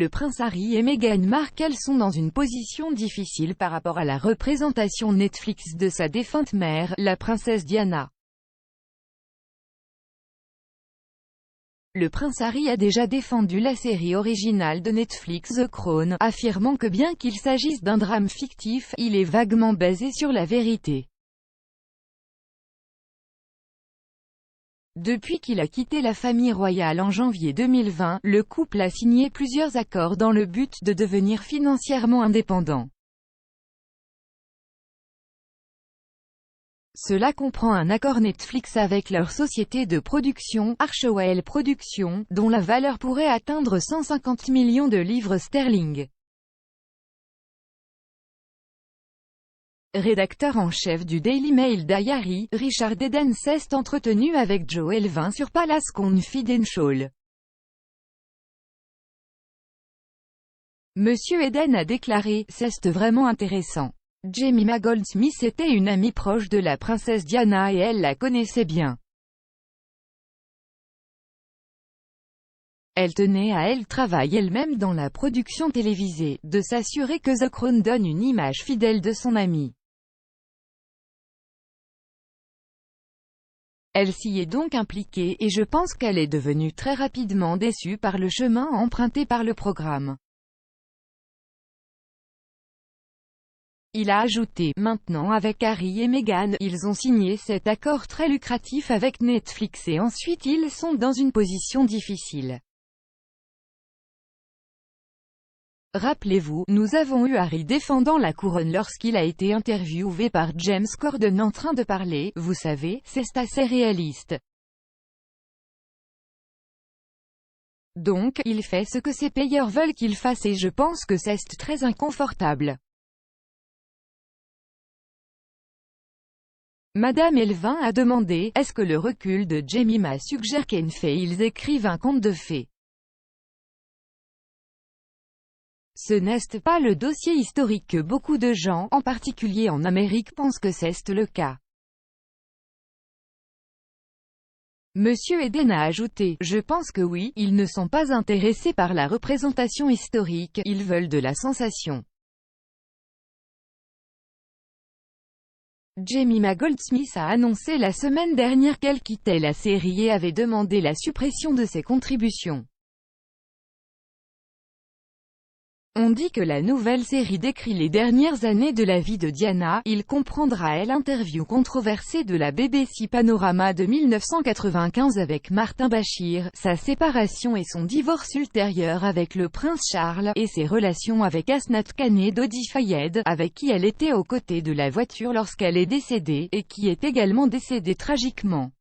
Le prince Harry et Meghan Markle sont dans une position difficile par rapport à la représentation Netflix de sa défunte mère, la princesse Diana. Le prince Harry a déjà défendu la série originale de Netflix The Crown, affirmant que bien qu'il s'agisse d'un drame fictif, il est vaguement basé sur la vérité. Depuis qu'il a quitté la famille royale en janvier 2020, le couple a signé plusieurs accords dans le but de devenir financièrement indépendant. Cela comprend un accord Netflix avec leur société de production, Archewell Productions, dont la valeur pourrait atteindre 150 millions de livres sterling. Rédacteur en chef du Daily Mail Diary, Richard Eden s'est entretenu avec Joe Elvin sur Palace Confidential. Monsieur Eden a déclaré « C'est vraiment intéressant. Jemima Goldsmith était une amie proche de la princesse Diana et elle la connaissait bien. Elle tenait à elle travaille elle-même dans la production télévisée, de s'assurer que The Crown donne une image fidèle de son amie. Elle s'y est donc impliquée et je pense qu'elle est devenue très rapidement déçue par le chemin emprunté par le programme. » Il a ajouté, maintenant avec Harry et Meghan, ils ont signé cet accord très lucratif avec Netflix et ensuite ils sont dans une position difficile. Rappelez-vous, nous avons eu Harry défendant la couronne lorsqu'il a été interviewé par James Corden en train de parler, vous savez, c'est assez réaliste. Donc, il fait ce que ses payeurs veulent qu'il fasse et je pense que c'est très inconfortable. Madame Elvin a demandé, est-ce que le recul de Jemima suggère qu'ils écrivent un conte de fées? Ce n'est pas le dossier historique que beaucoup de gens, en particulier en Amérique, pensent que c'est le cas. Monsieur Eden a ajouté, je pense que oui, ils ne sont pas intéressés par la représentation historique, ils veulent de la sensation. Jemima Goldsmith a annoncé la semaine dernière qu'elle quittait la série et avait demandé la suppression de ses contributions. On dit que la nouvelle série décrit les dernières années de la vie de Diana, il comprendra l'interview controversée de la BBC Panorama de 1995 avec Martin Bashir, sa séparation et son divorce ultérieur avec le prince Charles, et ses relations avec Asnat Khaneh Dodi Fayed, avec qui elle était aux côtés de la voiture lorsqu'elle est décédée, et qui est également décédée tragiquement.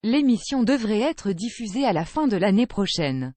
L'émission devrait être diffusée à la fin de l'année prochaine.